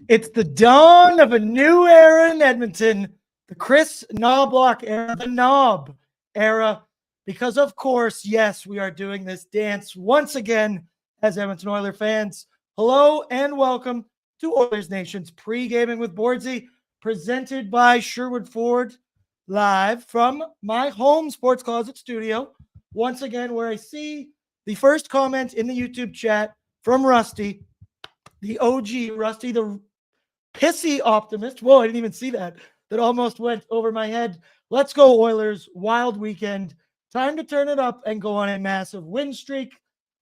It's the dawn of a new era in Edmonton, the Chris Knoblauch era, the Knob era, because of course, yes, we are doing this dance once again as Edmonton Oilers fans. Hello and welcome to Oilers Nation's Pregaming with BORDZY, presented by Sherwood Ford, live from my home sports closet studio. Once again, where I see the first comment in the YouTube chat from Rusty, the OG Rusty, the pissy optimist. Whoa, I didn't even see that. That almost went over my head. Let's go, Oilers. Wild weekend. Time to turn it up and go on a massive win streak.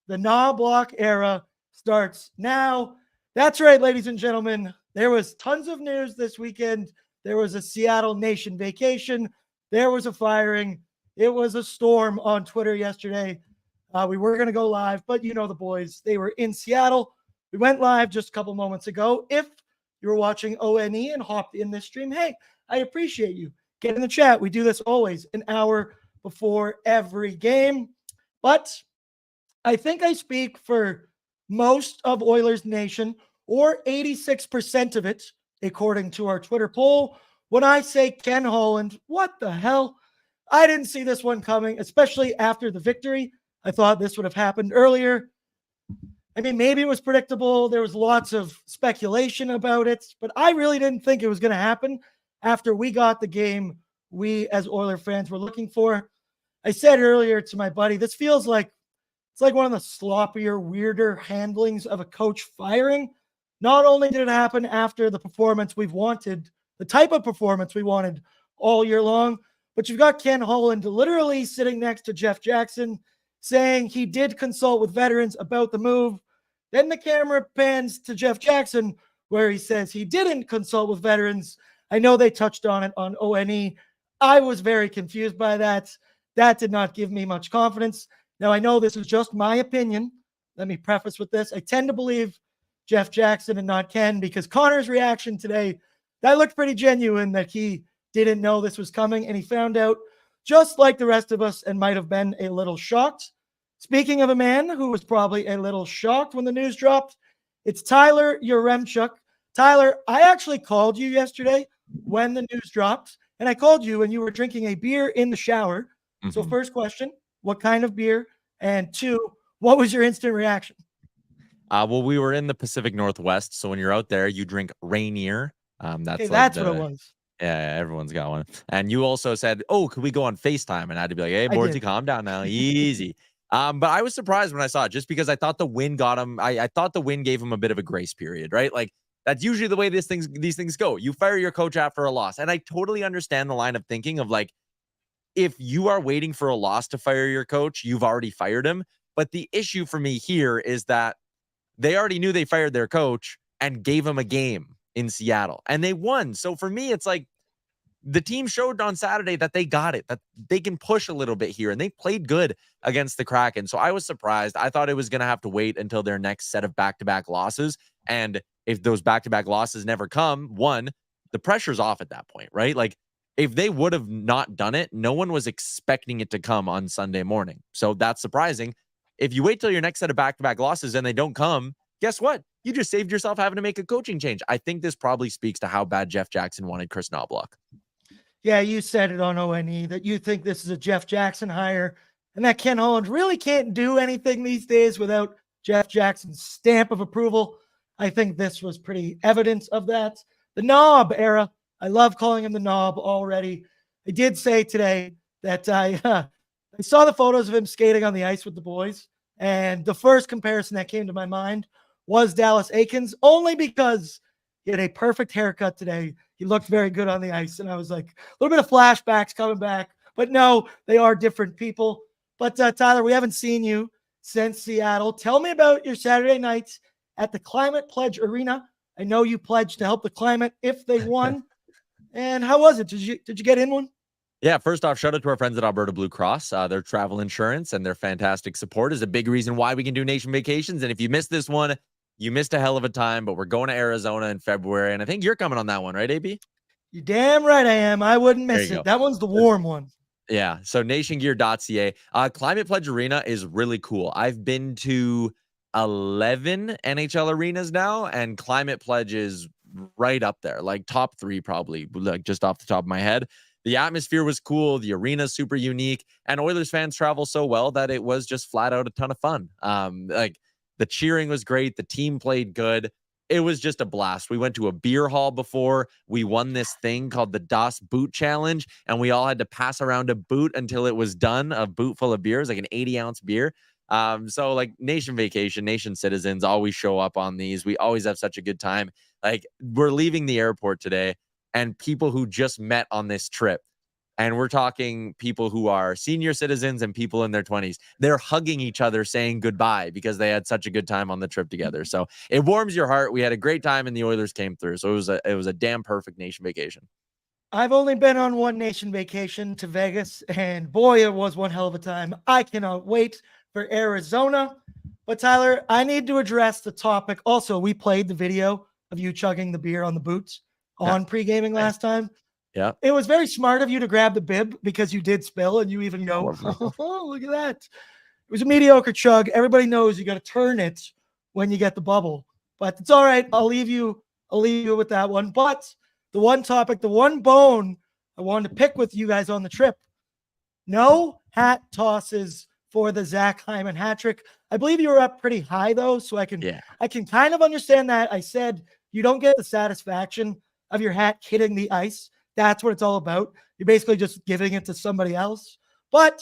The Knoblauch era starts now. That's right, ladies and gentlemen. There was tons of news this weekend. There was a Seattle Nation vacation. There was a firing. It was a storm on Twitter yesterday. We were going to go live, but you know the boys. They were in Seattle. We went live just a couple moments ago. If you were watching ONE and hopped in this stream, hey, I appreciate you. Get in the chat. We do this always an hour before every game. But I think I speak for most of Oilers Nation, or 86% of it, according to our Twitter poll, when I say Ken Holland. What the hell? I didn't see this one coming, especially after the victory. I thought this would have happened earlier. I mean, maybe it was predictable. There was lots of speculation about it, but I really didn't think it was going to happen after we got the game we as Oiler fans were looking for. I said earlier to my buddy, this feels like it's like one of the sloppier, weirder handlings of a coach firing. Not only did it happen after the performance we've wanted, the type of performance we wanted all year long, but you've got Ken Holland literally sitting next to Jeff Jackson saying he did consult with veterans about the move. Then the camera pans to Jeff Jackson where he says he didn't consult with veterans. I know they touched on it on ONE. I was very confused by that. That did not give me much confidence. Now, I know this is just my opinion. Let me preface with this. I tend to believe Jeff Jackson and not Ken, because Connor's reaction today, that looked pretty genuine, that he didn't know this was coming, and he found out just like the rest of us and might have been a little shocked. Speaking of a man who was probably a little shocked when the news dropped, it's Tyler Yaremchuk. Tyler, I actually called you yesterday when the news dropped, and I called you and you were drinking a beer in the shower. Mm-hmm. So first question, what kind of beer? And two, what was your instant reaction? Well, we were in the Pacific Northwest, so when you're out there, you drink Rainier. That's what it was. Yeah, everyone's got one. And you also said, oh, could we go on FaceTime? And I had to be like, hey, BORDZY, calm down now. Easy. But I was surprised when I saw it, just because I thought the win got him. I thought the win gave him a bit of a grace period, right? Like, that's usually the way these things go. You fire your coach after a loss. And I totally understand the line of thinking of, like, if you are waiting for a loss to fire your coach, you've already fired him. But the issue for me here is that they already knew they fired their coach and gave him a game in Seattle, and they won. So for me, it's like the team showed on Saturday that they got it, that they can push a little bit here, and they played good against the Kraken. So I was surprised. I thought it was going to have to wait until their next set of back-to-back losses. And if those back-to-back losses never come, one, the pressure's off at that point, right? Like, if they would have not done it, no one was expecting it to come on Sunday morning. So that's surprising. If you wait till your next set of back-to-back losses and they don't come, guess what? You just saved yourself having to make a coaching change. I think this probably speaks to how bad Jeff Jackson wanted Chris Knoblauch. Yeah, you said it on ONE that you think this is a Jeff Jackson hire, and that Ken Holland really can't do anything these days without Jeff Jackson's stamp of approval. I think this was pretty evidence of that. The Knob era. I love calling him the Knob already. I did say today that I saw the photos of him skating on the ice with the boys, and the first comparison that came to my mind was Dallas Aikens, only because he had a perfect haircut today. He looked very good on the ice, and I was like, a little bit of flashbacks coming back. But no, they are different people. But Tyler, we haven't seen you since Seattle. Tell me about your Saturday nights at the Climate Pledge Arena. I know you pledged to help the climate if they won. And how was it? Did you get in one? Yeah, first off, shout out to our friends at Alberta Blue Cross. Their travel insurance and their fantastic support is a big reason why we can do Nation Vacations. And if you missed this one, you missed a hell of a time, but we're going to Arizona in February. And I think you're coming on that one, right, AB? You're damn right I am. I wouldn't miss it. That one's the warm one. Yeah, so nationgear.ca. Climate Pledge Arena is really cool. I've been to 11 NHL arenas now, and Climate Pledge is right up there, like top 3 probably, like just off the top of my head. The atmosphere was cool. The arena's super unique, and Oilers fans travel so well that it was just flat out a ton of fun. Like the cheering was great. The team played good. It was just a blast. We went to a beer hall before. We won this thing called the Das Boot Challenge, and we all had to pass around a boot until it was done, a boot full of beers, like an 80-ounce beer. So like nation vacation, nation citizens always show up on these. We always have such a good time. Like we're leaving the airport today, and people who just met on this trip, and we're talking people who are senior citizens and people in their 20s, they're hugging each other saying goodbye because they had such a good time on the trip together. So it warms your heart. We had a great time and the Oilers came through. So it was a damn perfect nation vacation. I've only been on one nation vacation to Vegas, and boy, it was one hell of a time. I cannot wait for Arizona. But Tyler, I need to address the topic. Also, we played the video of you chugging the beer on the boots on Pregaming last time. Yeah. It was very smart of you to grab the bib because you did spill, and you even go, oh, look at that. It was a mediocre chug. Everybody knows you got to turn it when you get the bubble. But it's all right. I'll leave you with that one. But the one topic, the one bone I wanted to pick with you guys on the trip, no hat tosses for the Zach Hyman hat trick. I believe you were up pretty high though, so I can kind of understand that. I said you don't get the satisfaction of your hat hitting the ice. That's what it's all about. You're basically just giving it to somebody else. But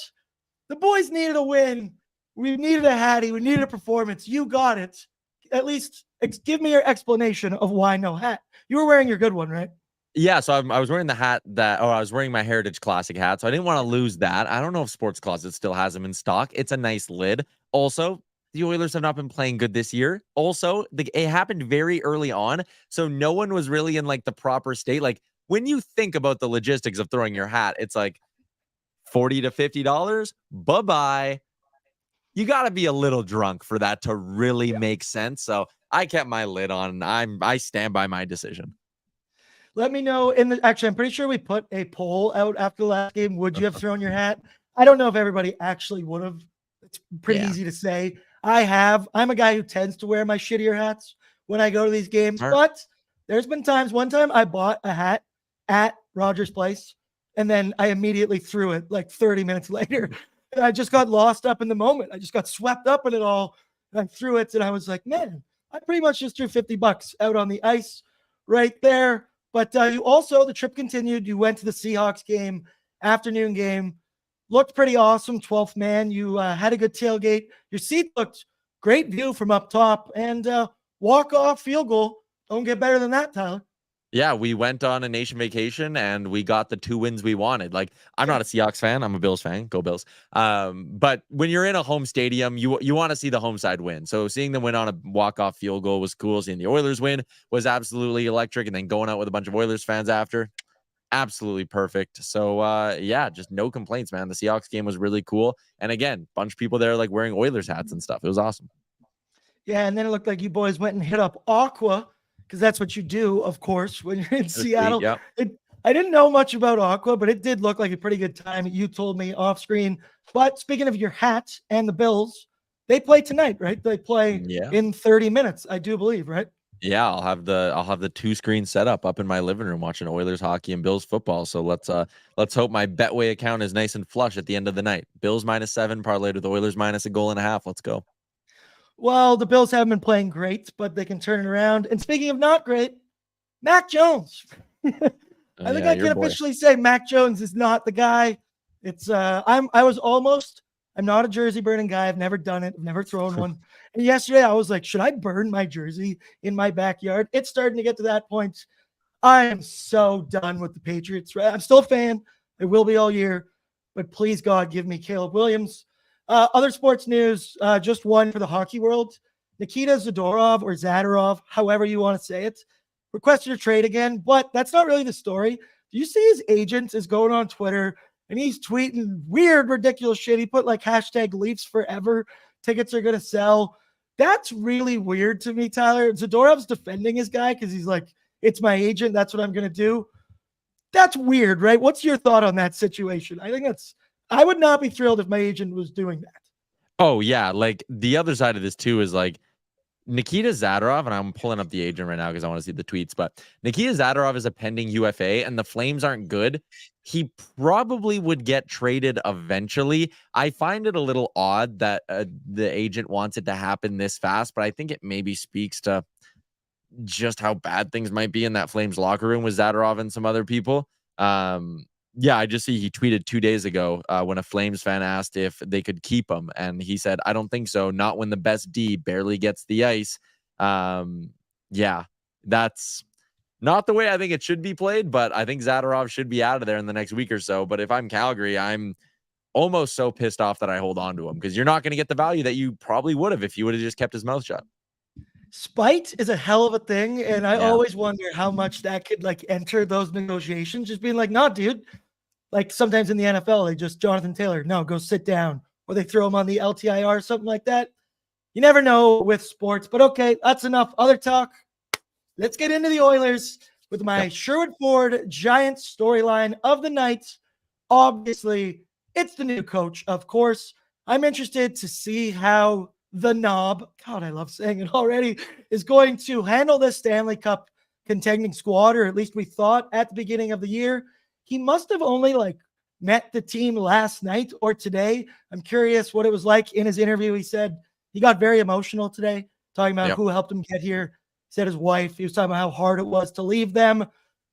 the boys needed a win. We needed a hattie. We needed a performance. You got it. At least give me your explanation of why no hat. You were wearing your good one, right? Yeah, so I was wearing the hat I was wearing my Heritage Classic hat, so I didn't want to lose that. I don't know if Sports Closet still has them in stock. It's a nice lid. Also, the Oilers have not been playing good this year. Also, it happened very early on, so no one was really in like the proper state. Like when you think about the logistics of throwing your hat, it's like $40 to $50. Bye-bye. You got to be a little drunk for that to really make sense. So I kept my lid on. I stand by my decision. Let me know actually, I'm pretty sure we put a poll out after the last game. Would you have thrown your hat? I don't know if everybody actually would have. It's pretty easy to say. I have. I'm a guy who tends to wear my shittier hats when I go to these games, but there's been times, one time I bought a hat at Rogers Place and then I immediately threw it like 30 minutes later. And I just got lost up in the moment. I just got swept up in it all. And I threw it and I was like, man, I pretty much just threw $50 out on the ice right there. But you also, the trip continued. You went to the Seahawks game, afternoon game. Looked pretty awesome, 12th man. You had a good tailgate. Your seat looked great view from up top. And walk-off field goal. Don't get better than that, Tyler. Yeah, we went on a nation vacation and we got the 2 wins we wanted. Like, I'm not a Seahawks fan. I'm a Bills fan. Go Bills. But when you're in a home stadium, you want to see the home side win. So seeing them win on a walk-off field goal was cool. Seeing the Oilers win was absolutely electric. And then going out with a bunch of Oilers fans after, absolutely perfect. So, yeah, just no complaints, man. The Seahawks game was really cool. And again, bunch of people there like wearing Oilers hats and stuff. It was awesome. Yeah, and then it looked like you boys went and hit up Aqua, because that's what you do, of course, when you're in Seattle. Yep. I didn't know much about Aqua, but it did look like a pretty good time. You told me off screen. But speaking of your hat and the Bills, they play tonight, right? They play in 30 minutes, I do believe, right? Yeah, I'll have the 2-screen setup up in my living room watching Oilers hockey and Bills football. So let's hope my Betway account is nice and flush at the end of the night. Bills -7 parlayed with Oilers -1.5. Let's go. Well, the Bills haven't been playing great, but they can turn it around. And speaking of not great, Mac Jones. I think I can officially say Mac Jones is not the guy. It's I'm not a jersey burning guy. I've never done it. I've never thrown one. And yesterday I was like, should I burn my jersey in my backyard? It's starting to get to that point. I am so done with the Patriots. I'm still a fan. I will be all year. But please, God, give me Caleb Williams. Other sports news, just one for the hockey world. Nikita Zadorov, or Zadorov, however you want to say it, requested a trade again, but that's not really the story. Do you see his agent is going on Twitter and he's tweeting weird, ridiculous shit? He put like hashtag Leafs forever. Tickets are going to sell. That's really weird to me, Tyler. Zadorov's defending his guy because he's like, it's my agent. That's what I'm going to do. That's weird, right? What's your thought on that situation? I would not be thrilled if my agent was doing that. Oh, yeah. Like the other side of this too is like, Nikita Zadorov, and I'm pulling up the agent right now because I want to see the tweets, but Nikita Zadorov is a pending UFA and the Flames aren't good. He probably would get traded eventually. I find it a little odd that the agent wants it to happen this fast, but I think it maybe speaks to just how bad things might be in that Flames locker room with Zadorov and some other people. Yeah, I just see he tweeted 2 days ago when a Flames fan asked if they could keep him. And he said, I don't think so. Not when the best D barely gets the ice. Yeah, that's not the way I think it should be played, but I think Zadorov should be out of there in the next week or so. But if I'm Calgary, I'm almost so pissed off that I hold on to him because you're not going to get the value that you probably would have if you would have just kept his mouth shut. Spite is a hell of a thing, and I always wonder how much that could like enter those negotiations. Just being like, "Nah, dude." Like sometimes in the NFL, they just Jonathan Taylor, no, go sit down, or they throw him on the LTIR or something like that. You never know with sports, but okay, that's enough other talk. Let's get into the Oilers with my Sherwood Ford Giants storyline of the night. Obviously, it's the new coach, of course. I'm interested to see how the Knob, God, I love saying it already, is going to handle this Stanley Cup contending squad, or at least we thought at the beginning of the year. He must have only met the team last night or today. I'm curious what it was like in his interview. He said he got very emotional today, talking about who helped him get here. He said his wife. He was talking about how hard it was to leave them.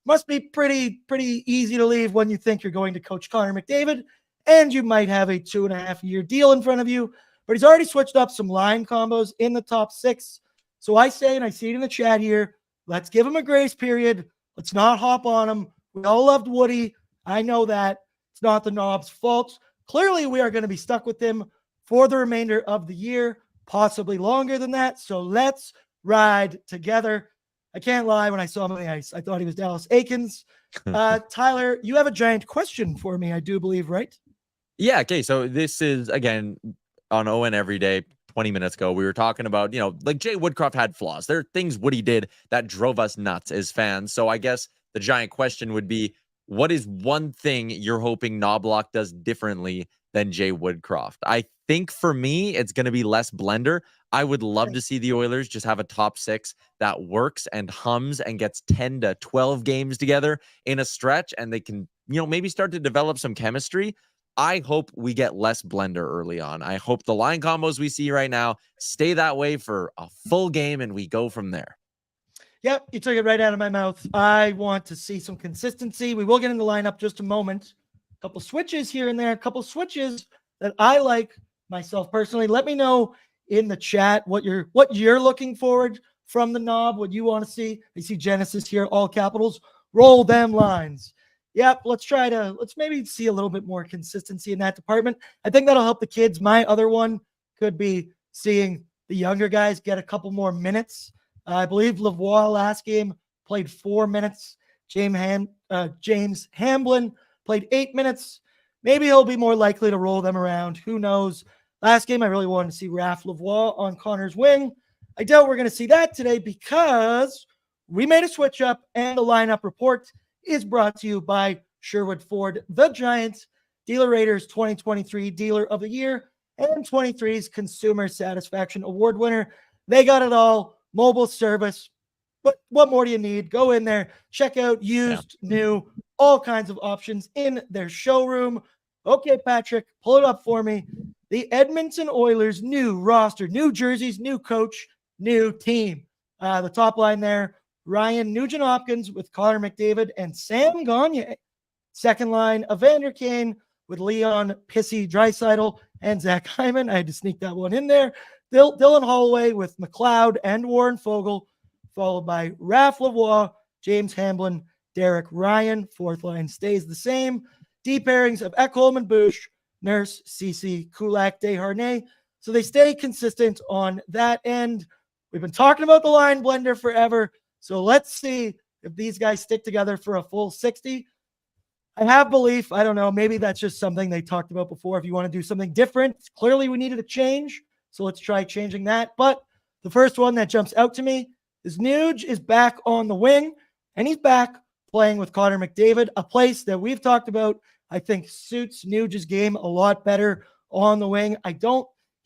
Must be pretty easy to leave when you think you're going to coach Connor McDavid, and you might have a 2.5-year deal in front of you. But he's already switched up some line combos in the top 6. So I say, and I see it in the chat here, let's give him a grace period. Let's not hop on him. We all loved Woody. I know that. It's not the Knob's fault. Clearly, we are going to be stuck with him for the remainder of the year, possibly longer than that. So let's ride together. I can't lie, when I saw him on the ice, I thought he was Dallas Aikens. Tyler, you have a giant question for me, I do believe, right? Yeah, okay. So this is, again, on ON Every Day 20 minutes ago, we were talking about, like Jay Woodcroft had flaws. There are things Woody did that drove us nuts as fans. So I guess the giant question would be, what is one thing you're hoping Knoblauch does differently than Jay Woodcroft? I think for me, it's going to be less blender. I would love to see the Oilers just have a top 6 that works and hums and gets 10 to 12 games together in a stretch, and they can, maybe start to develop some chemistry. I hope we get less blender early on. I hope the line combos we see right now stay that way for a full game and we go from there. Yep, you took it right out of my mouth. I want to see some consistency. We will get in the lineup just a moment. A couple switches here and there, a couple switches that I like myself personally. Let me know in the chat what you're looking forward from the Knob, what you want to see. I see Genesis here, all capitals. Roll them lines. Yep, let's maybe see a little bit more consistency in that department. I think that'll help the kids. My other one could be seeing the younger guys get a couple more minutes. I believe Lavoie last game played 4 minutes. James Hamblin played 8 minutes. Maybe he'll be more likely to roll them around. Who knows? Last game, I really wanted to see Raph Lavoie on Connor's wing. I doubt we're going to see that today because we made a switch up, and the lineup report is brought to you by Sherwood Ford, the Giants, Dealer Raiders 2023 Dealer of the Year, and 23's Consumer Satisfaction Award winner. They got it all. Mobile service. But what more do you need? Go in there, check out used, new, all kinds of options in their showroom. Okay, Patrick, pull it up for me. The Edmonton Oilers, new roster, new jerseys, new coach, new team. The top line there, Ryan Nugent-Hopkins with Connor McDavid and Sam Gagner. Second line, Evander Kane with Leon Pissy Draisaitl and Zach Hyman. I had to sneak that one in there. Dylan Holloway with McLeod and Warren Fogle, followed by Raph Lavoie, James Hamblin, Derek Ryan. Fourth line stays the same. Deep pairings of Ekholm and Bush, Nurse, Ceci, Kulak, Desharnais. So they stay consistent on that end. We've been talking about the line blender forever. So let's see if these guys stick together for a full 60. I have belief. I don't know. Maybe that's just something they talked about before. If you want to do something different, clearly we needed a change. So let's try changing that. But the first one that jumps out to me is Nuge is back on the wing, and he's back playing with Connor McDavid, a place that we've talked about, I think suits Nuge's game a lot better on the wing.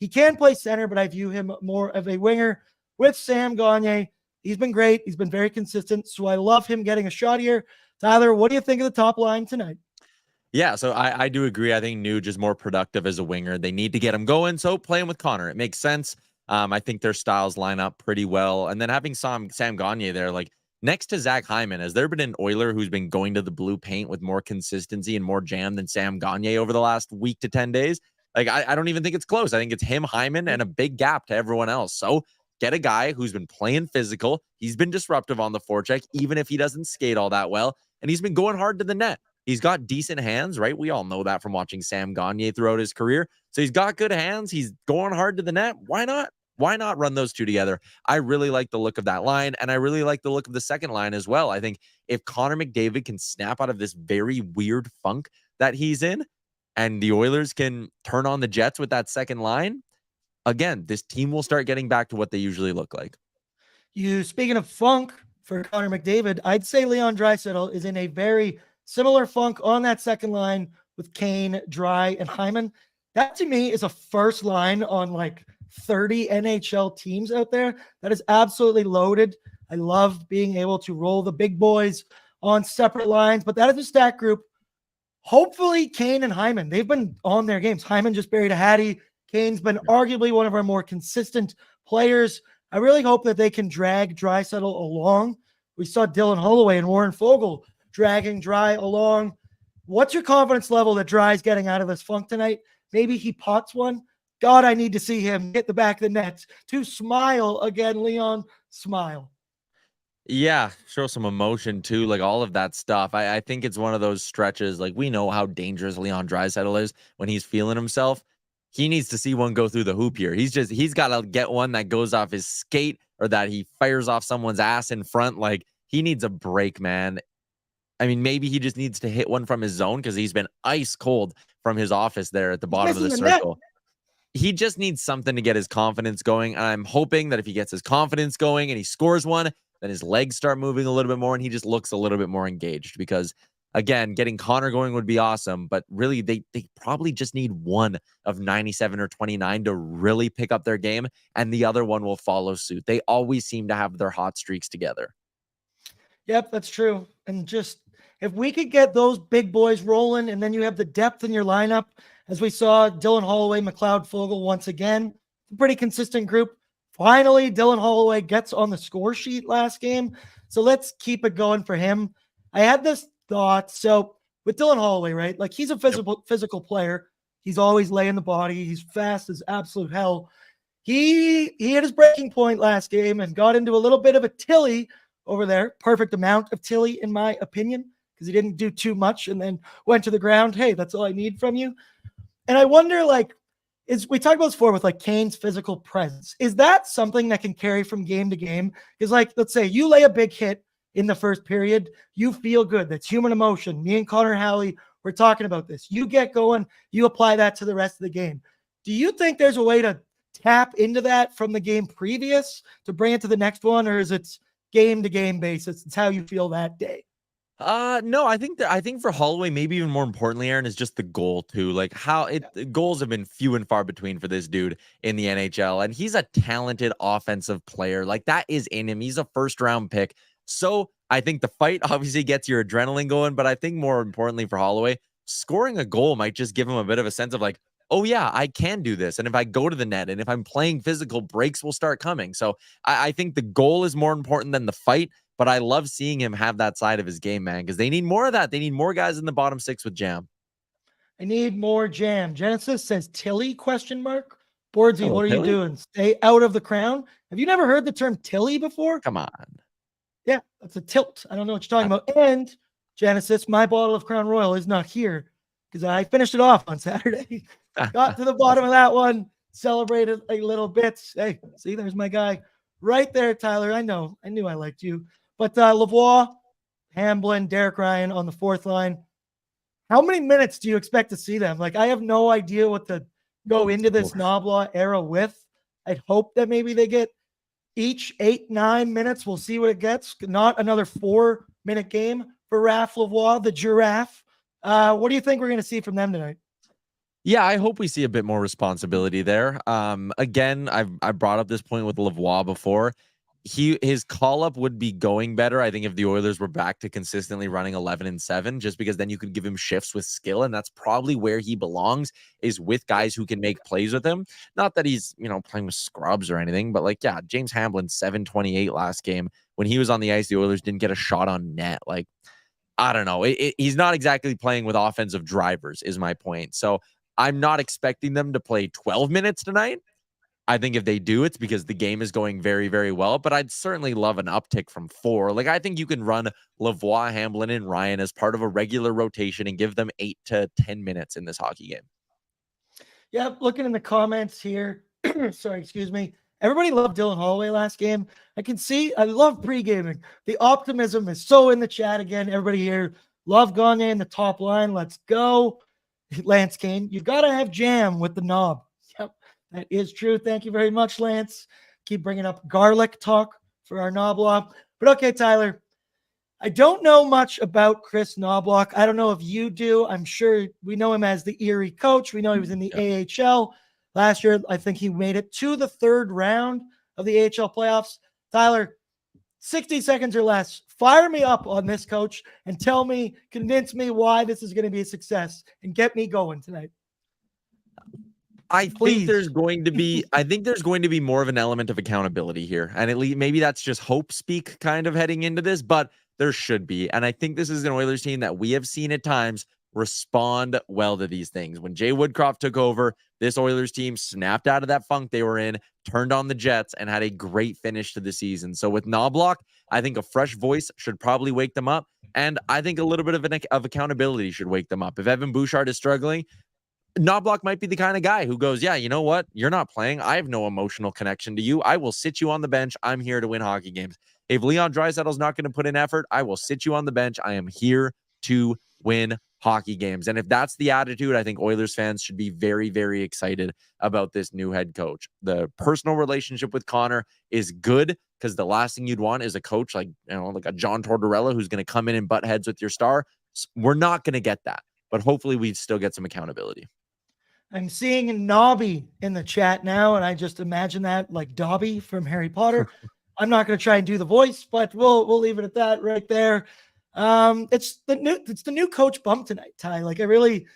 He can play center, but I view him more of a winger. with Sam Gagner. He's been great. He's been very consistent. So I love him getting a shot here. Tyler, what do you think of the top line tonight? Yeah, so I do agree. I think Nuge is more productive as a winger. They need to get him going. So playing with Connor, it makes sense. I think their styles line up pretty well. And then having Sam Gagner there, like next to Zach Hyman, has there been an Oiler who's been going to the blue paint with more consistency and more jam than Sam Gagner over the last week to 10 days? Like, I don't even think it's close. I think it's him, Hyman, and a big gap to everyone else. So get a guy who's been playing physical. He's been disruptive on the forecheck, even if he doesn't skate all that well. And he's been going hard to the net. He's got decent hands, right? We all know that from watching Sam Gagner throughout his career. So he's got good hands. He's going hard to the net. Why not? Why not run those two together? I really like the look of that line, and I really like the look of the second line as well. I think if Connor McDavid can snap out of this very weird funk that he's in, and the Oilers can turn on the Jets with that second line, again, this team will start getting back to what they usually look like. Speaking of funk for Connor McDavid, I'd say Leon Draisaitl is in a very similar funk on that second line with Kane, Dry, and Hyman. That to me is a first line on like 30 NHL teams out there. That is absolutely loaded. I love being able to roll the big boys on separate lines, but that is a stack group. Hopefully Kane and Hyman, they've been on their games. Hyman just buried a Hattie. Kane's been arguably one of our more consistent players. I really hope that they can drag Draisaitl along. We saw Dylan Holloway and Warren Foegele dragging Dry along. What's your confidence level that Dry's getting out of this funk tonight? Maybe he pots one. God, I need to see him hit the back of the net to smile again, Leon. Smile. Yeah, show some emotion too, like all of that stuff. I think it's one of those stretches. Like we know how dangerous Leon Draisaitl is when he's feeling himself. He needs to see one go through the hoop here. He's got to get one that goes off his skate or that he fires off someone's ass in front. Like he needs a break, man. I mean, maybe he just needs to hit one from his zone because he's been ice cold from his office there at the bottom of the circle. He just needs something to get his confidence going. And I'm hoping that if he gets his confidence going and he scores one, then his legs start moving a little bit more and he just looks a little bit more engaged. Because again, getting Connor going would be awesome, but really they probably just need one of 97 or 29 to really pick up their game, and the other one will follow suit. They always seem to have their hot streaks together. Yep, that's true. And just if we could get those big boys rolling, and then you have the depth in your lineup, as we saw Dylan Holloway, McLeod, Foegele once again, a pretty consistent group. Finally, Dylan Holloway gets on the score sheet last game. So let's keep it going for him. I had this thought. So with Dylan Holloway, right? Like he's a physical player. He's always laying the body. He's fast as absolute hell. He hit his breaking point last game and got into a little bit of a tilly over there. Perfect amount of tilly, in my opinion, because he didn't do too much and then went to the ground. Hey, that's all I need from you. And I wonder, like, we talked about this before with like Kane's physical presence. Is that something that can carry from game to game? Because like, let's say you lay a big hit in the first period, you feel good. That's human emotion. Me and Connor Halley, we're talking about this. You get going, you apply that to the rest of the game. Do you think there's a way to tap into that from the game previous to bring it to the next one, or is it game to game basis? It's how you feel that day. No, I think for Holloway, maybe even more importantly, Aaron, is just the goal too. Like goals have been few and far between for this dude in the NHL, and he's a talented offensive player. Like that is in him. He's a first round pick. So I think the fight obviously gets your adrenaline going, but I think more importantly for Holloway, scoring a goal might just give him a bit of a sense of like, oh yeah, I can do this. And if I go to the net and if I'm playing physical, breaks will start coming. So I think the goal is more important than the fight. But I love seeing him have that side of his game, man, because they need more of that. They need more guys in the bottom six with jam. I need more jam. Genesis says Tilly, question mark. Bordsy, what are Tilly? you doing? Stay out of the crown. Have you never heard the term Tilly before? Come on. Yeah, that's a tilt. I don't know what you're talking about. And Genesis, my bottle of Crown Royal is not here because I finished it off on Saturday. Got to the bottom of that one. Celebrated a little bit. Hey, see, there's my guy right there, Tyler. I knew I liked you. But Lavoie, Hamblin, Derek Ryan on the fourth line. How many minutes do you expect to see them? Like, I have no idea what to go into this Knoblauch era with. I'd hope that maybe they get each 8-9 minutes. We'll see what it gets. Not another 4-minute game for Raph Lavoie, the giraffe. What do you think we're going to see from them tonight? Yeah, I hope we see a bit more responsibility there. Again, I brought up this point with Lavoie before. His call up would be going better, I think, if the Oilers were back to consistently running 11-7, just because then you could give him shifts with skill, and that's probably where he belongs, is with guys who can make plays with him. Not that he's, playing with scrubs or anything, but like, yeah, James Hamblin 728 last game. When he was on the ice, the Oilers didn't get a shot on net. Like, I don't know. He's not exactly playing with offensive drivers, is my point. So I'm not expecting them to play 12 minutes tonight. I think if they do, it's because the game is going very, very well. But I'd certainly love an uptick from 4. Like, I think you can run Lavoie, Hamblin, and Ryan as part of a regular rotation and give them 8 to 10 minutes in this hockey game. Yeah, looking in the comments here. Sorry, excuse me. Everybody loved Dylan Holloway last game. I can see, I love pre-gaming. The optimism is so in the chat again. Everybody here, love Gagne in the top line. Let's go. Lance Kane, you've got to have jam with the knob. Yep, that is true. Thank you very much, Lance. Keep bringing up garlic talk for our Knoblauch. But okay, Tyler, I don't know much about Chris Knoblauch. I don't know if you do. I'm sure we know him as the Erie coach. We know he was in the AHL. Last year, I think he made it to the 3rd round of the AHL playoffs. Tyler, 60 seconds or less. Fire me up on this, coach, and tell me, convince me why this is going to be a success and get me going tonight. I think there's going to be more of an element of accountability here. And at least maybe that's just hope speak kind of heading into this, but there should be. And I think this is an Oilers team that we have seen at times respond well to these things. When Jay Woodcroft took over, this Oilers team snapped out of that funk they were in, turned on the Jets, and had a great finish to the season. So with Knoblauch, I think a fresh voice should probably wake them up. And I think a little bit of accountability should wake them up. If Evan Bouchard is struggling, Knoblauch might be the kind of guy who goes, yeah, you know what? You're not playing. I have no emotional connection to you. I will sit you on the bench. I'm here to win hockey games. If Leon Draisaitl's not going to put in effort, I will sit you on the bench. I am here to win hockey games. And if that's the attitude, I think Oilers fans should be very, very excited about this new head coach. The personal relationship with Connor is good, because the last thing you'd want is a coach like a John Tortorella who's going to come in and butt heads with your star. We're not going to get that, but hopefully we still get some accountability. I'm seeing Nobby in the chat now, and I just imagine that like Dobby from Harry Potter. I'm not going to try and do the voice, but we'll leave it at that right there. It's the new coach bump tonight, Ty. Like I really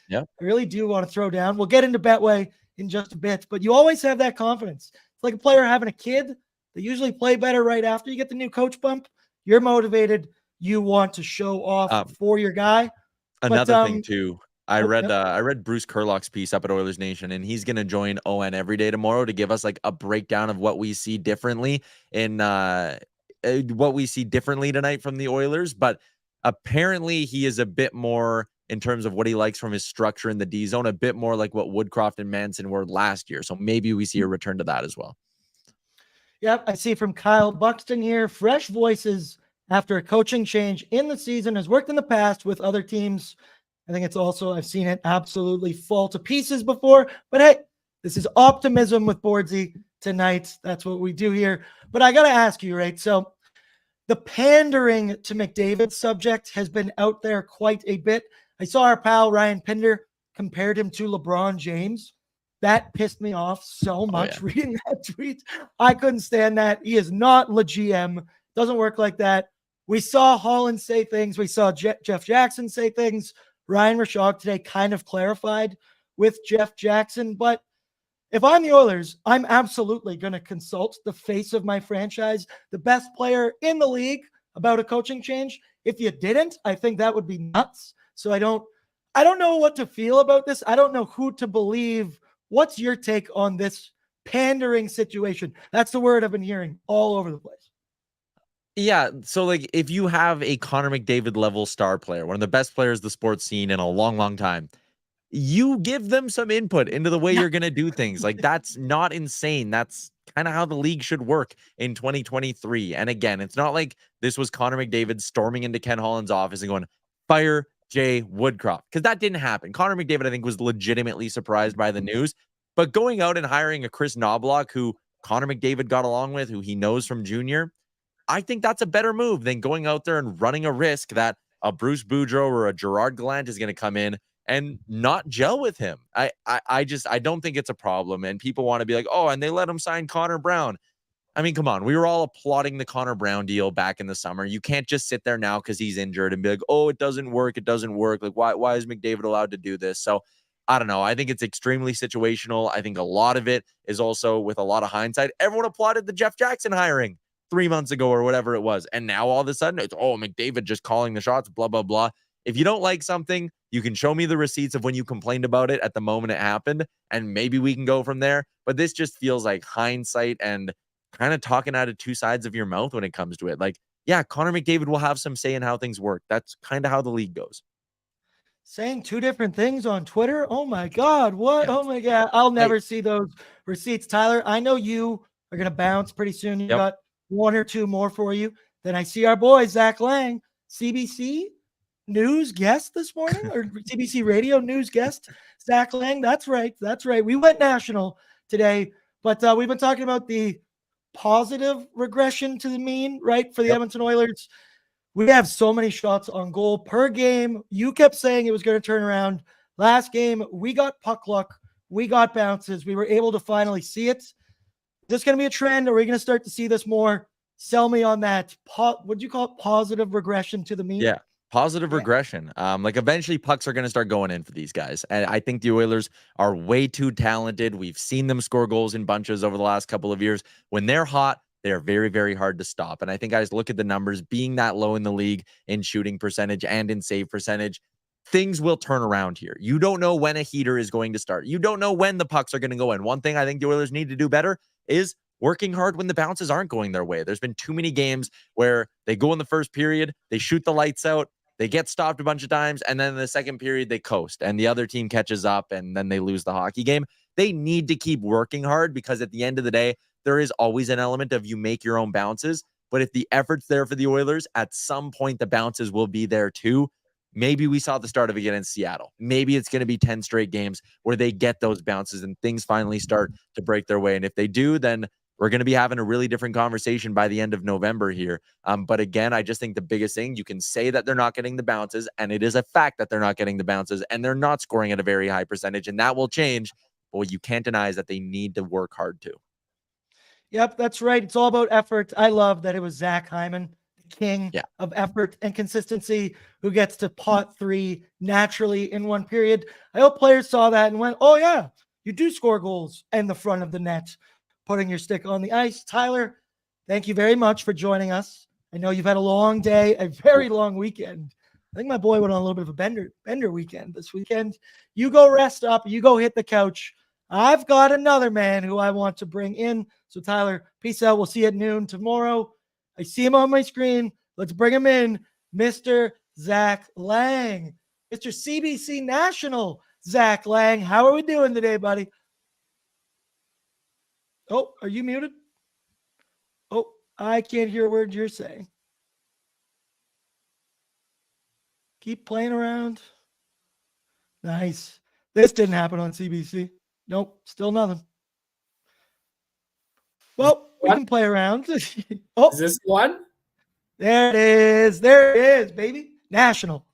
do want to throw down. We'll get into Betway in just a bit, but you always have that confidence. It's like a player having a kid. They usually play better right after you get the new coach bump. You're motivated. You want to show off for your guy. Another thing too. I read Bruce Kurlock's piece up at Oilers Nation, and he's going to join ON every day tomorrow to give us like a breakdown of what we see differently tonight from the Oilers. But apparently he is a bit more, in terms of what he likes from his structure in the D zone, a bit more like what Woodcroft and Manson were last year. So maybe we see a return to that as well. Yep. I see from Kyle Buxton here, fresh voices after a coaching change in the season, has worked in the past with other teams. I think it's also, I've seen it absolutely fall to pieces before, but hey, this is optimism with BORDZY tonight. That's what we do here. But I got to ask you, right? So the pandering to McDavid subject has been out there quite a bit. I saw our pal Ryan Pinder compared him to LeBron James. That pissed me off so much reading that tweet. I couldn't stand that. He is not le GM. Doesn't work like that. We saw Holland say things. We saw Jeff Jackson say things. Ryan Rishaug today kind of clarified with Jeff Jackson. But if I'm the Oilers, I'm absolutely going to consult the face of my franchise, the best player in the league, about a coaching change. If you didn't, I think that would be nuts. So I don't know what to feel about this. I don't know who to believe. What's your take on this pandering situation? That's the word I've been hearing all over the place. Yeah, so like if you have a Connor McDavid level star player, one of the best players the sports seen in a long, long time, you give them some input into the way you're going to do things. Like that's not insane. That's kind of how the league should work in 2023. And again, it's not like this was Connor McDavid storming into Ken Holland's office and going, fire Jay Woodcroft, because that didn't happen. Connor McDavid, I think, was legitimately surprised by the news, but going out and hiring a Chris Knoblauch, who Connor McDavid got along with, who he knows from junior, I think that's a better move than going out there and running a risk that a Bruce Boudreau or a Gerard Gallant is going to come in and not gel with him. I don't think it's a problem. And people want to be like, oh, and they let him sign Connor Brown. I mean, come on. We were all applauding the Connor Brown deal back in the summer. You can't just sit there now because he's injured and be like, oh, it doesn't work. It doesn't work. Like, why is McDavid allowed to do this? So I don't know. I think it's extremely situational. I think a lot of it is also with a lot of hindsight. Everyone applauded the Jeff Jackson hiring 3 months ago or whatever it was. And now all of a sudden it's, oh, McDavid just calling the shots, blah, blah, blah. If you don't like something, you can show me the receipts of when you complained about it at the moment it happened, and maybe we can go from there. But this just feels like hindsight and kind of talking out of two sides of your mouth when it comes to it. Like, yeah, Connor McDavid will have some say in how things work. That's kind of how the league goes. Saying two different things on Twitter. Oh my God. What? Oh my God. I'll never see those receipts. Tyler, I know you are going to bounce pretty soon. You got one or two more for you. Then I see our boy, Zach Laing, CBC News guest this morning, or CBC Radio News guest, Zach Laing. That's right. That's right. We went national today, but we've been talking about the positive regression to the mean, right, for the Edmonton Oilers. We have so many shots on goal per game. You kept saying it was going to turn around. Last game, we got puck luck. We got bounces. We were able to finally see it. Is this going to be a trend? Are we going to start to see this more? Sell me on that. What'd you call it? Positive regression to the mean? Yeah. Positive regression. Like eventually pucks are going to start going in for these guys. And I think the Oilers are way too talented. We've seen them score goals in bunches over the last couple of years. When they're hot, they're very, very hard to stop. And I think guys look at the numbers being that low in the league in shooting percentage and in save percentage. Things will turn around here. You don't know when a heater is going to start. You don't know when the pucks are going to go in. One thing I think the Oilers need to do better is working hard when the bounces aren't going their way. There's been too many games where they go in the first period, they shoot the lights out, they get stopped a bunch of times, and then in the second period, they coast, and the other team catches up, and then they lose the hockey game. They need to keep working hard because at the end of the day, there is always an element of you make your own bounces. But if the effort's there for the Oilers, at some point, the bounces will be there too. Maybe we saw the start of it against Seattle. Maybe it's going to be 10 straight games where they get those bounces and things finally start to break their way. And if they do, then we're going to be having a really different conversation by the end of November here. But again, I just think the biggest thing, you can say that they're not getting the bounces, and it is a fact that they're not getting the bounces, and they're not scoring at a very high percentage, and that will change. But what you can't deny is that they need to work hard too. Yep, that's right. It's all about effort. I love that it was Zach Hyman, the king of effort and consistency, who gets to pot three naturally in one period. I hope players saw that and went, oh yeah, you do score goals in the front of the net, putting your stick on the ice. Tyler, thank you very much for joining us. I know you've had a long day, a very long weekend. I think my boy went on a little bit of a bender weekend this weekend. You go rest up. You go hit the couch. I've got another man who I want to bring in. So Tyler, peace out. We'll see you at noon tomorrow. I see him on my screen. Let's bring him in. Mr. Zach Laing, Mr. CBC National Zach Laing. How are we doing today, buddy? Oh, are you muted? Oh, I can't hear a word you're saying. Keep playing around. Nice. This didn't happen on CBC. Nope, still nothing. Well, we can play around. Oh, is this one? There it is. There it is, baby. National.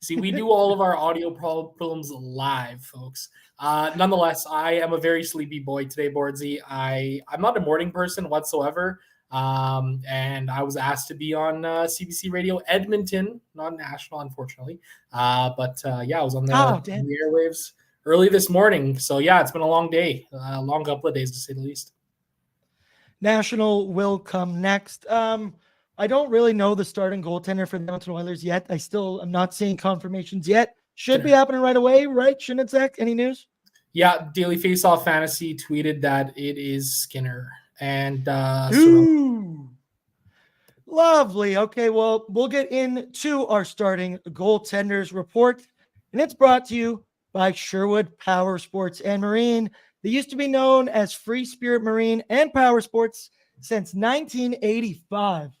See, we do all of our audio problems live, folks. Nonetheless, I am a very sleepy boy today, Bordsy. I'm not a morning person whatsoever. And I was asked to be on CBC Radio Edmonton, not national, unfortunately. But I was on the airwaves early this morning. So, yeah, it's been a long day, a long couple of days, to say the least. National will come next. I don't really know the starting goaltender for the Edmonton Oilers yet. I'm not seeing confirmations yet. Should be happening right away, right? Shouldn't it, Zach? Any news? Yeah, Daily Faceoff Fantasy tweeted that it is Skinner. And lovely. Okay, well, we'll get into our starting goaltenders report, and it's brought to you by Sherwood Power Sports and Marine. They used to be known as Free Spirit Marine and Power Sports since 1985.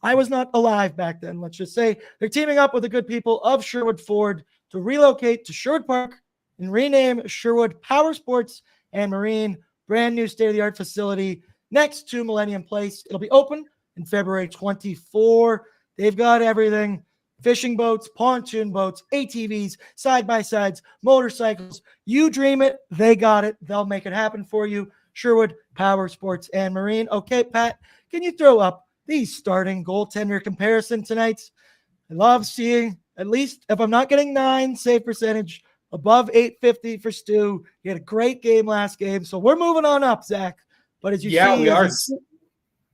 I was not alive back then, let's just say. They're teaming up with the good people of Sherwood Ford to relocate to Sherwood Park and rename Sherwood Power Sports and Marine. Brand new state-of-the-art facility next to Millennium Place. It'll be open in February 24. They've got everything fishing boats, pontoon boats, ATVs, side-by-sides, motorcycles. You dream it, they got it. They'll make it happen for you. Sherwood, Power Sports, and Marine. Okay, Pat, can you throw up the starting goaltender comparison tonight? I love seeing, at least if I'm not getting 9 save percentage, above 850 for Stu. He had a great game last game. So we're moving on up, Zach. But as you see, we are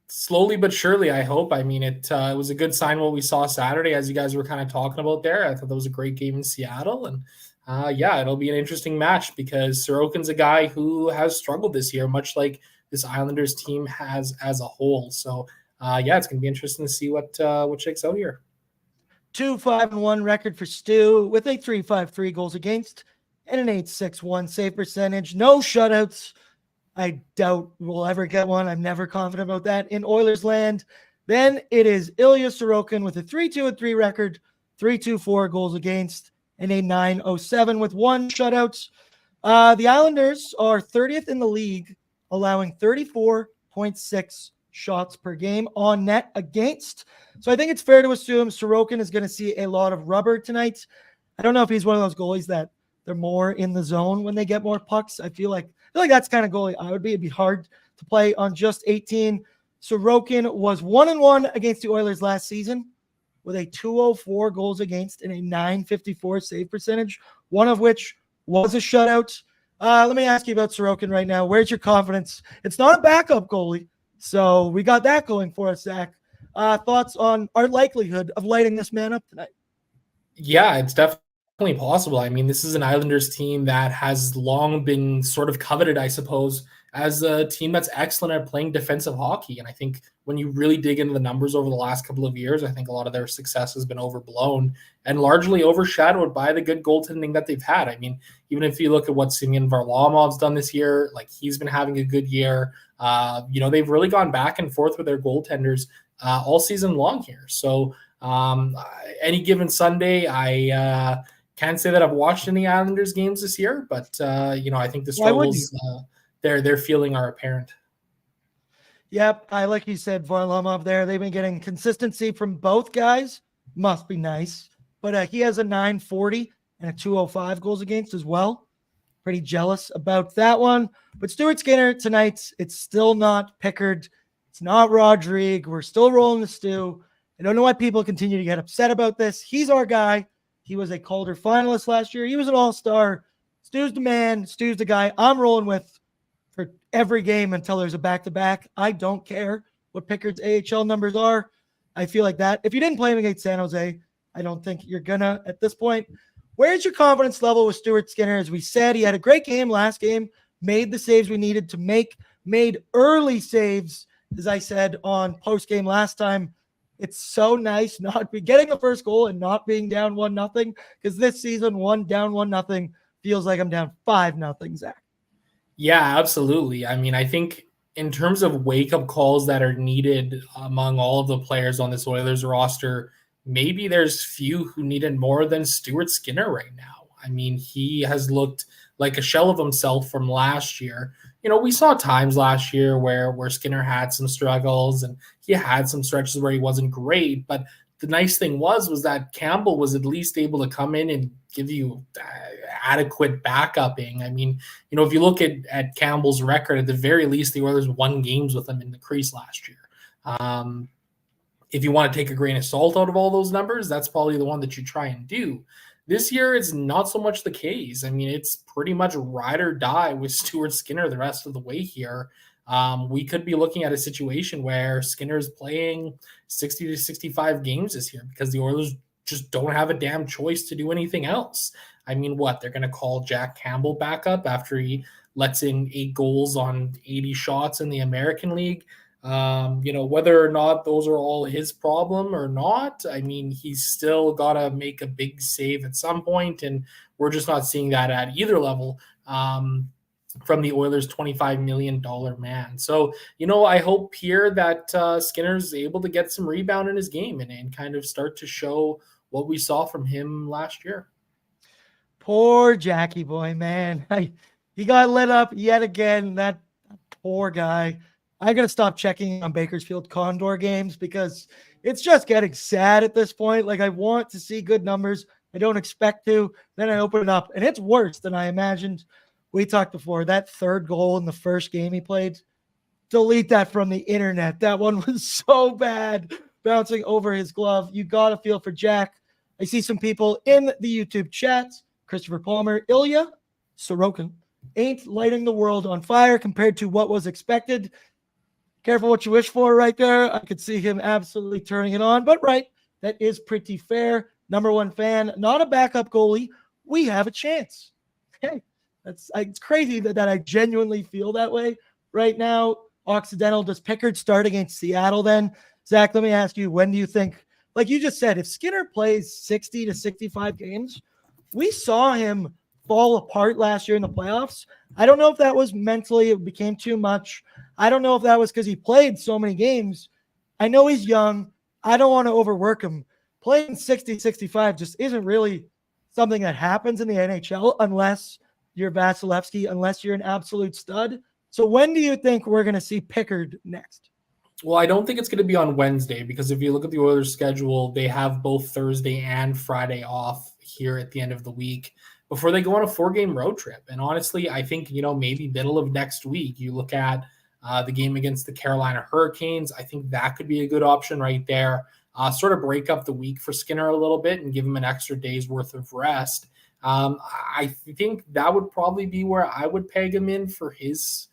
slowly but surely, I hope. I mean, it was a good sign what we saw Saturday, as you guys were kind of talking about there. I thought that was a great game in Seattle. And it'll be an interesting match because Sorokin's a guy who has struggled this year, much like this Islanders team has as a whole. So, it's going to be interesting to see what shakes out here. 2-5-1 record for Stu with a 3.53 goals against and an 8.61 save percentage. No shutouts. I doubt we'll ever get one. I'm never confident about that in Oilers land. Then it is Ilya Sorokin with a 3-2-3 record, 3.24 goals against, and a 9.07 with 1 shutout. The Islanders are 30th in the league, allowing 34.6 shots per game on net against. So I think it's fair to assume Sorokin is going to see a lot of rubber tonight. I don't know if he's one of those goalies that they're more in the zone when they get more pucks. I feel like that's kind of goalie I would be. It'd be hard to play on just 18. Sorokin was 1-1 against the Oilers last season with a 2.04 goals against and a 9.54 save percentage, one of which was a shutout. Let me ask you about Sorokin right now. Where's your confidence? It's not a backup goalie, so we got that going for us, Zach. Thoughts on our likelihood of lighting this man up tonight? Yeah, it's definitely possible. I mean, this is an Islanders team that has long been sort of coveted, I suppose, as a team that's excellent at playing defensive hockey. And I think when you really dig into the numbers over the last couple of years, I think a lot of their success has been overblown and largely overshadowed by the good goaltending that they've had. I mean, even if you look at what Semyon Varlamov's done this year, like he's been having a good year. They've really gone back and forth with their goaltenders all season long here. So any given Sunday, I can't say that I've watched any Islanders games this year, but I think the struggles they're feeling are apparent. Yep, I like you said, Varlamov there. They've been getting consistency from both guys. Must be nice. But he has a 940 and a 205 goals against as well. Pretty jealous about that one. But Stuart Skinner tonight, it's still not Pickard. It's not Rodrigue. We're still rolling the Stu. I don't know why people continue to get upset about this. He's our guy. He was a Calder finalist last year. He was an all-star. Stu's the man. Stu's the guy I'm rolling with for every game until there's a back-to-back. I don't care what Pickard's AHL numbers are. I feel like that. If you didn't play him against San Jose, I don't think you're gonna at this point. Where's your confidence level with Stuart Skinner? As we said, he had a great game last game, made the saves we needed to make, made early saves, as I said on post-game last time. It's so nice not be getting the first goal and not being down 1-0, because this season, down 1-0 feels like I'm down 5-0, Zach. Yeah, absolutely. I mean, I think in terms of wake-up calls that are needed among all of the players on this Oilers roster, maybe there's few who need it more than Stuart Skinner right now. I mean, he has looked like a shell of himself from last year. We saw times last year where Skinner had some struggles and he had some stretches where he wasn't great. But the nice thing was that Campbell was at least able to come in and give you adequate backupping. I mean, if you look at Campbell's record, at the very least, the Oilers won games with him in the crease last year. If you want to take a grain of salt out of all those numbers, that's probably the one that you try and do. This year, it's not so much the case. I mean, it's pretty much ride or die with Stuart Skinner the rest of the way here. We could be looking at a situation where Skinner is playing 60 to 65 games this year because the Oilers just don't have a damn choice to do anything else. I mean, they're going to call Jack Campbell back up after he lets in 8 goals on 80 shots in the American League. Whether or not those are all his problem or not, I mean, he's still got to make a big save at some point, and we're just not seeing that at either level from the Oilers' $25 million man. So, I hope here that Skinner's able to get some rebound in his game and kind of start to show what we saw from him last year. Poor Jackie boy, man. He got lit up yet again. That poor guy. I got to stop checking on Bakersfield Condor games because it's just getting sad at this point. Like, I want to see good numbers. I don't expect to. Then I open it up, and it's worse than I imagined. We talked before. That third goal in the first game he played, delete that from the internet. That one was so bad, bouncing over his glove. You got to feel for Jack. I see some people in the YouTube chat. Christopher Palmer, Ilya Sorokin ain't lighting the world on fire compared to what was expected. Careful what you wish for right there. I could see him absolutely turning it on, but right, that is pretty fair. Number one fan, not a backup goalie. We have a chance. Hey, it's crazy that I genuinely feel that way right now. Occidental, does Pickard start against Seattle then? Zach, let me ask you, when do you think, like you just said, if Skinner plays 60 to 65 games, we saw him fall apart last year in the playoffs. I don't know if that was mentally, it became too much. I don't know if that was because he played so many games. I know he's young. I don't want to overwork him. Playing 60, 65 just isn't really something that happens in the NHL unless you're Vasilevsky, unless you're an absolute stud. So when do you think we're going to see Pickard next? Well, I don't think it's going to be on Wednesday because if you look at the Oilers' schedule, they have both Thursday and Friday off here at the end of the week before they go on a 4-game road trip. And honestly, I think, maybe middle of next week, you look at the game against the Carolina Hurricanes. I think that could be a good option right there. Sort of break up the week for Skinner a little bit and give him an extra day's worth of rest. I think that would probably be where I would peg him in for his